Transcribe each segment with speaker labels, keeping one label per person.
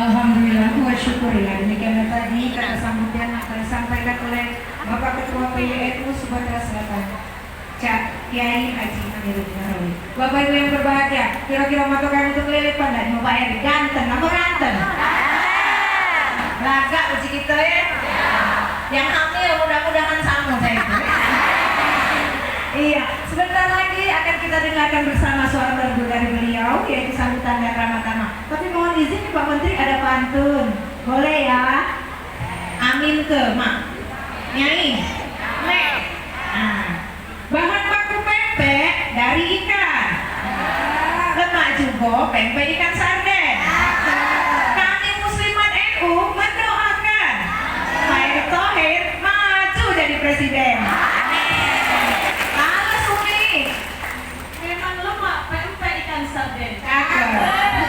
Speaker 1: Alhamdulillah wa syukurillah. Demikian tadi kata sambutan yang telah disampaikan oleh Bapak Ketua PYNU Sumatera Selatan, Cak Kiai Haji Amirul Nahrawi. Bapak Ibu yang berbahagia, kira-kira matokan untuk lilit pandai Bapak Eri ganteng, apa ganteng? Laga uji kita ya. Yang hamil mudah-mudahan sama saya itu. Iya, sebentar lagi akan kita dengarkan bersama suara merdu dari beliau, yaitu sambutan dan ramah tamah. Tapi mohon izin nih Pak Menteri, ada pantun. Boleh ya? Amin ke Mak. Nyai. Mek. Nah. Bahan baku pempek dari ikan. Lemak juga pempek ikan sarden. Kami Muslimat NU mendoakan Pak Erick Thohir maju jadi presiden.
Speaker 2: Sarden,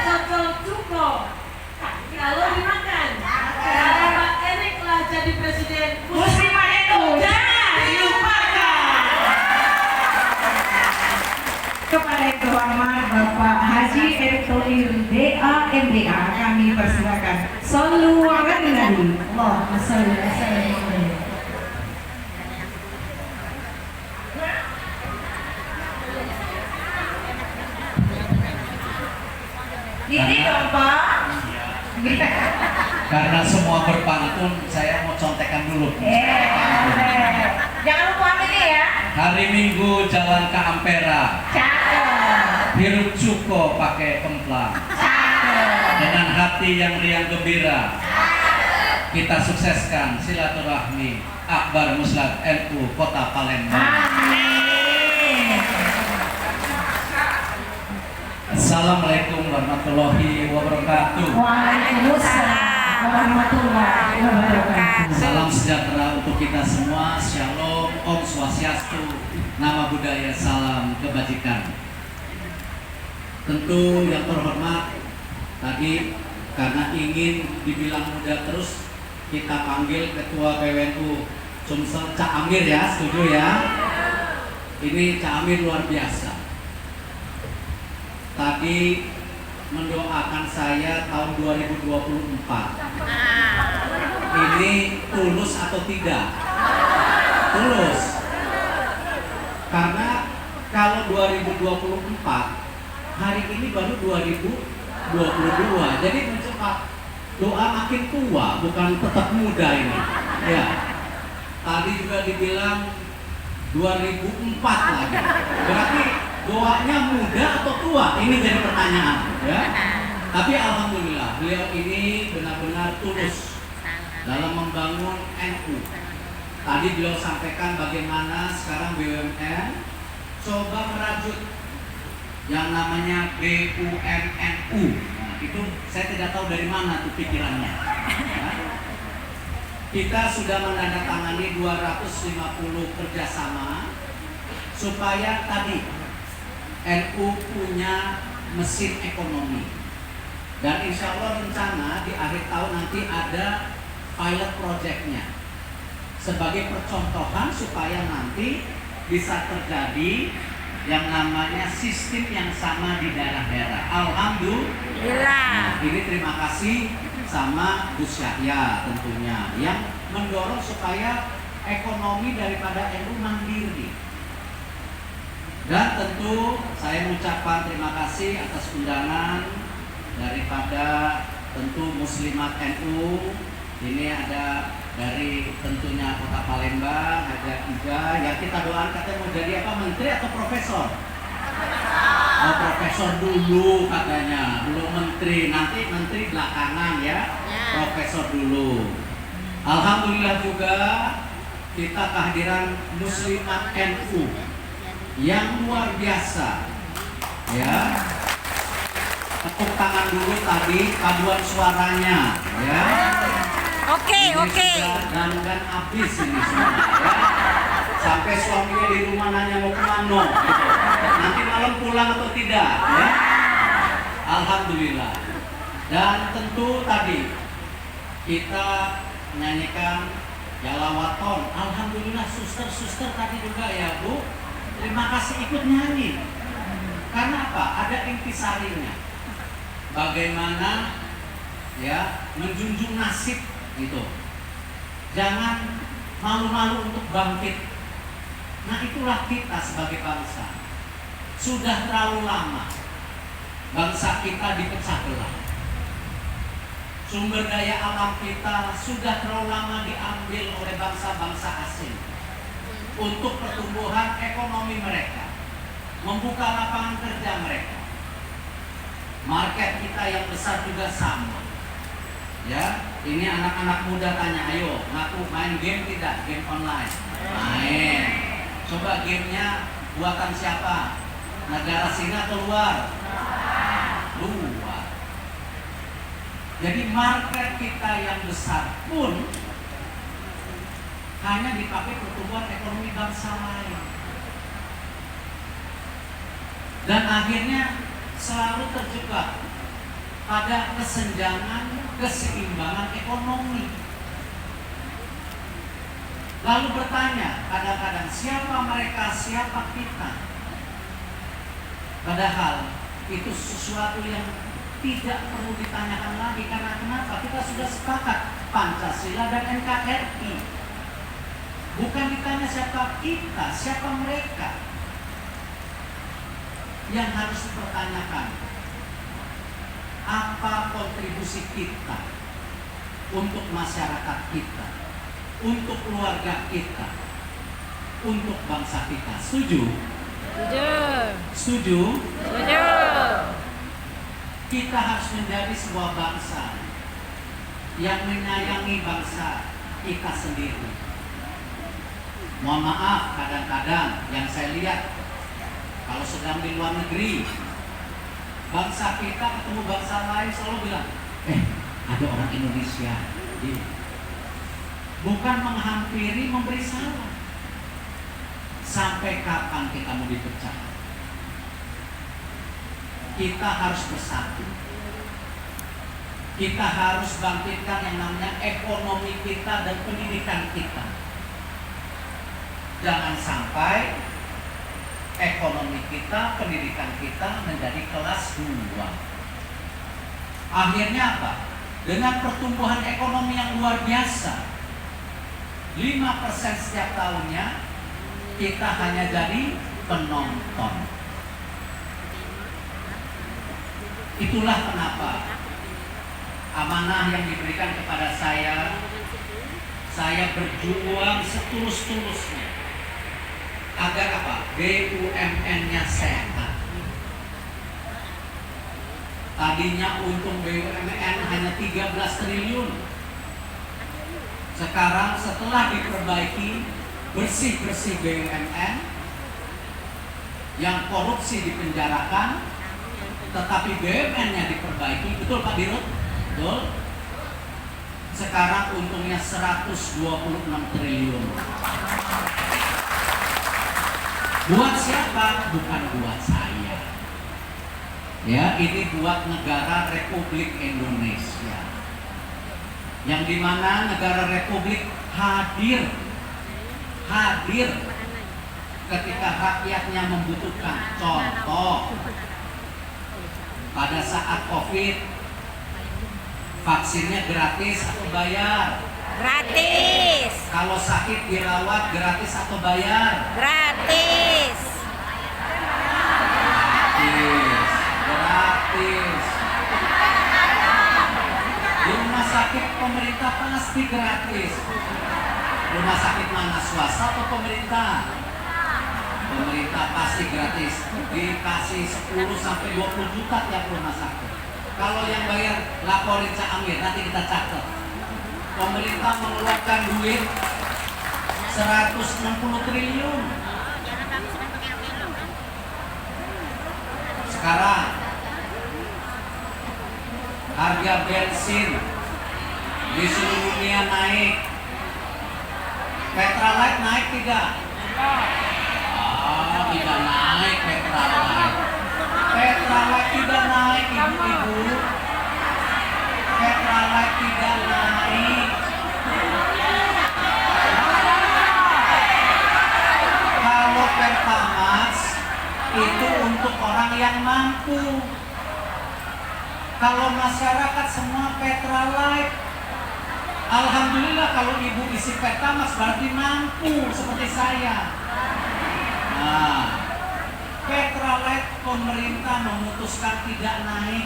Speaker 2: cocol cuko. Kalau dimakan, kalau Pak Erick lah jadi presiden,
Speaker 1: Muslimat NU jangan dilupakan. Kepada yang terhormat Bapak Haji Erick Thohir DA MDA, kami persilakan. Sallu ala Nabi. Allahumma shalli wa sallim alaihi. Ini dong Pak.
Speaker 3: Karena semua berpantun, saya mau contekan dulu.
Speaker 1: Jangan lupa ini ya.
Speaker 3: Hari Minggu jalan ke Ampera.
Speaker 1: Cakep.
Speaker 3: Hirup cuko pakai kemplang.
Speaker 1: Cakep.
Speaker 3: Dengan hati yang riang gembira. Kita sukseskan silaturahmi Akbar Muslimat NU Kota Palembang.
Speaker 1: Amin.
Speaker 3: Assalamualaikum warahmatullahi wabarakatuh.
Speaker 1: Waalaikumsalam warahmatullahi wabarakatuh.
Speaker 3: Salam sejahtera untuk kita semua. Shalom, Om Swastiastu, nama budaya, salam kebajikan. Tentu yang terhormat, tadi karena ingin dibilang muda terus, kita panggil Ketua PWNU Sumsel Cak Amir ya, setuju ya? Ini Cak Amir luar biasa. Tadi mendoakan saya tahun 2024. Ini tulus atau tidak? Tulus. Karena kalau 2024, hari ini baru 2022. Jadi mencoba doa makin tua, bukan tetap muda ini. Ya. Tadi juga dibilang 2004 lagi. Berarti doanya muda atau tua? Ini jadi pertanyaan, ya. Tapi alhamdulillah beliau ini benar-benar tulus dalam membangun NU. Tadi beliau sampaikan bagaimana sekarang BUMN coba merajut yang namanya BUMNU. Nah, itu saya tidak tahu dari mana tuh pikirannya. Ya. Kita sudah menandatangani 250 kerjasama supaya tadi NU punya mesin ekonomi, dan insya Allah rencana di akhir tahun nanti ada pilot projectnya sebagai percontohan supaya nanti bisa terjadi yang namanya sistem yang sama di daerah-daerah. Alhamdulillah. Ini terima kasih sama Gus Yahya tentunya yang mendorong supaya ekonomi daripada NU mandiri. Dan tentu saya mengucapkan terima kasih atas undangan daripada tentu Muslimat NU. Ini ada dari tentunya Kota Palembang, ada juga yang kita doakan katanya mau jadi apa, menteri atau profesor? Oh, profesor dulu katanya, belum menteri, nanti menteri belakangan ya, profesor dulu. Alhamdulillah juga kita kehadiran Muslimat NU yang luar biasa, ya. Tepuk tangan dulu tadi paduan suaranya, ya.
Speaker 2: Oke.
Speaker 3: Dan habis ini semua, ya. Sampai suaminya di rumah nanya mau kemana, gitu. Nanti malam pulang atau tidak, ya. Alhamdulillah. Dan tentu tadi kita menyanyikan Jalawaton. Alhamdulillah suster-suster tadi juga ya Bu. Terima kasih ikut nyanyi. Karena apa? Ada intisarinya. Bagaimana ya, menjunjung nasib gitu. Jangan malu-malu untuk bangkit. Nah, itulah kita sebagai bangsa. Sudah terlalu lama bangsa kita dipecah belah. Sumber daya alam kita sudah terlalu lama diambil oleh bangsa-bangsa asing untuk pertumbuhan ekonomi mereka, membuka lapangan kerja mereka. Market kita yang besar juga sama. Ya, ini anak-anak muda tanya, ayo ngaku main game tidak? Game online. Main. Coba gamenya buatan siapa? Negara sini atau luar? Luar. Jadi market kita yang besar pun hanya dipakai pertumbuhan ekonomi bangsa lain. Dan akhirnya selalu terjebak pada kesenjangan, keseimbangan ekonomi. Lalu bertanya kadang-kadang, siapa mereka, siapa kita? Padahal itu sesuatu yang tidak perlu ditanyakan lagi. Karena kenapa? Kita sudah sepakat Pancasila dan NKRI. Bukan ditanya siapa kita, siapa mereka. Yang harus dipertanyakan, apa kontribusi kita untuk masyarakat kita, untuk keluarga kita, untuk bangsa kita. Setuju? Setuju? Kita harus menjadi sebuah bangsa yang menyayangi bangsa kita sendiri. Mohon maaf, kadang-kadang yang saya lihat kalau sedang di luar negeri, bangsa kita ketemu bangsa lain selalu bilang, ada orang Indonesia. Bukan menghampiri, memberi salam. Sampai kapan kita mau dipecah? Kita harus bersatu. Kita harus bangkitkan yang namanya ekonomi kita dan pendidikan kita. Jangan sampai ekonomi kita, pendidikan kita menjadi kelas 2. Akhirnya apa? Dengan pertumbuhan ekonomi yang luar biasa, 5% setiap tahunnya, kita hanya jadi penonton. Itulah kenapa amanah yang diberikan kepada saya berjuang setulus-tulusnya agar apa? BUMN-nya sehat. Tadinya untung BUMN hanya 13 triliun. Sekarang setelah diperbaiki, bersih-bersih BUMN, yang korupsi dipenjarakan, tetapi BUMN-nya diperbaiki. Betul Pak Dirut? Betul. Sekarang untungnya 126 triliun. Buat siapa? Bukan buat saya. Ya, ini buat negara Republik Indonesia. Yang dimana negara Republik hadir ketika rakyatnya membutuhkan. Contoh, pada saat COVID, vaksinnya gratis atau bayar?
Speaker 2: Gratis.
Speaker 3: Kalau sakit dirawat gratis atau bayar?
Speaker 2: Gratis.
Speaker 3: Gratis. Di rumah sakit pemerintah pasti gratis. Rumah sakit mana, swasta atau pemerintah? Pemerintah pasti gratis. Dikasih 10-20 juta tiap rumah sakit. Kalau yang bayar, laporin Cak Amir, nanti kita catat. Pemerintah mengeluarkan duit 160 triliun. Sekarang harga bensin di seluruh dunia naik. Pertalite naik tidak? Tidak naik Pertalite. Pertalite tidak naik, ibu-ibu. Pertalite tidak naik. Kalau Pertamax itu untuk orang yang mampu. Kalau masyarakat semua Petralite, alhamdulillah. Kalau ibu isi Pertamax berarti mampu seperti saya. Nah, Petralite pemerintah memutuskan tidak naik.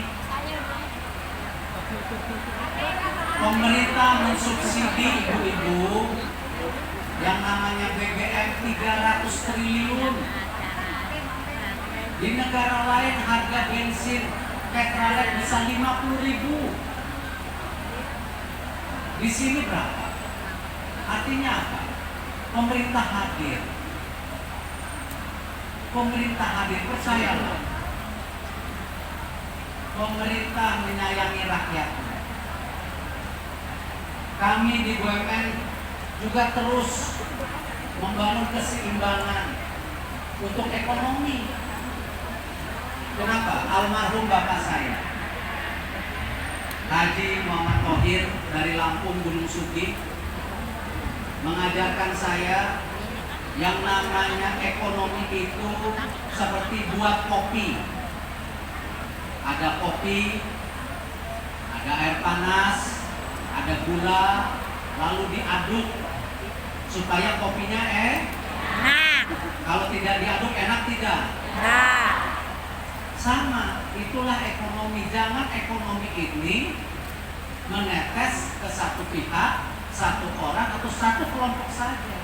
Speaker 3: Pemerintah mensubsidi ibu-ibu yang namanya BBM 300 triliun. Di negara lain harga bensin Petralite bisa 50.000. Di sini berapa? Artinya apa? Pemerintah hadir. Pemerintah hadir, percayalah. Pemerintah menyayangi rakyatnya. Kami di BUMN juga terus membangun keseimbangan untuk ekonomi. Kenapa? Almarhum bapak saya, Haji Muhammad Thohir dari Lampung Gunung Sugi, mengajarkan saya yang namanya ekonomi itu seperti buat kopi. Ada kopi, ada air panas, ada gula, lalu diaduk supaya kopinya
Speaker 2: Nah,
Speaker 3: kalau tidak diaduk enak tidak?
Speaker 2: nah.
Speaker 3: Sama, itulah ekonomi. Jangan ekonomi ini menetes ke satu pihak, satu orang atau satu kelompok saja.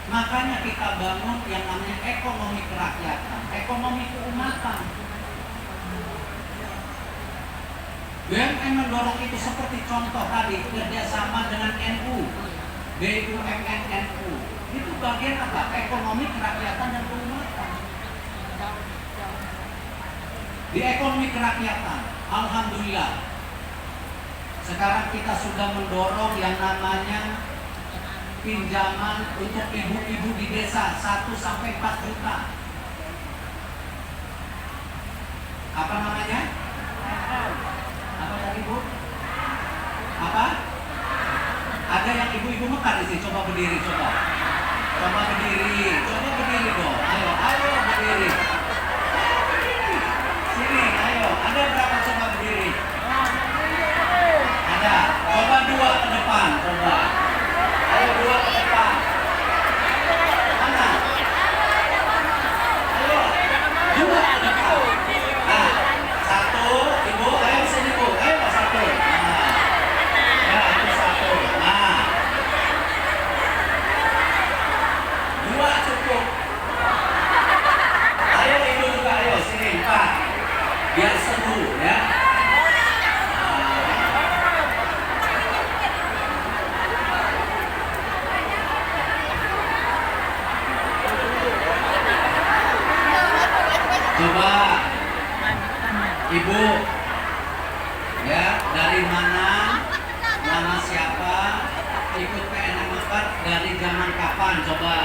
Speaker 3: Makanya kita bangun yang namanya ekonomi kerakyatan, ekonomi keumatan. BUMN mendorong itu seperti contoh tadi kerjasama dengan NU, BUMN NU. Itu bagian apa? Ekonomi kerakyatan dan keumatan. Di ekonomi kerakyatan, alhamdulillah, sekarang kita sudah mendorong yang namanya pinjaman untuk ibu-ibu di desa 1-4 juta. Apa namanya? Apa tadi Bu? Apa? Ada yang ibu-ibu mekar di sini. Coba berdiri, coba. Coba berdiri. Coba berdiri dong. Ayo, ayo berdiri. Sini, ayo. Ada berapa coba berdiri? Ada. Coba 2 ke depan, coba. Ayo 2 ke depan. Mana? Ayo. 2 ke depan. Nah, 1, ibu. Ayo sini Bu. Ayo 1. Nah. Ya, itu 1. Nah. 2 cukup. Ayo ibu juga. Ayo sini 4. Biar seru ya. Coba ibu ya, dari mana, nama siapa, ikut PNM Mekar dari zaman kapan? Coba.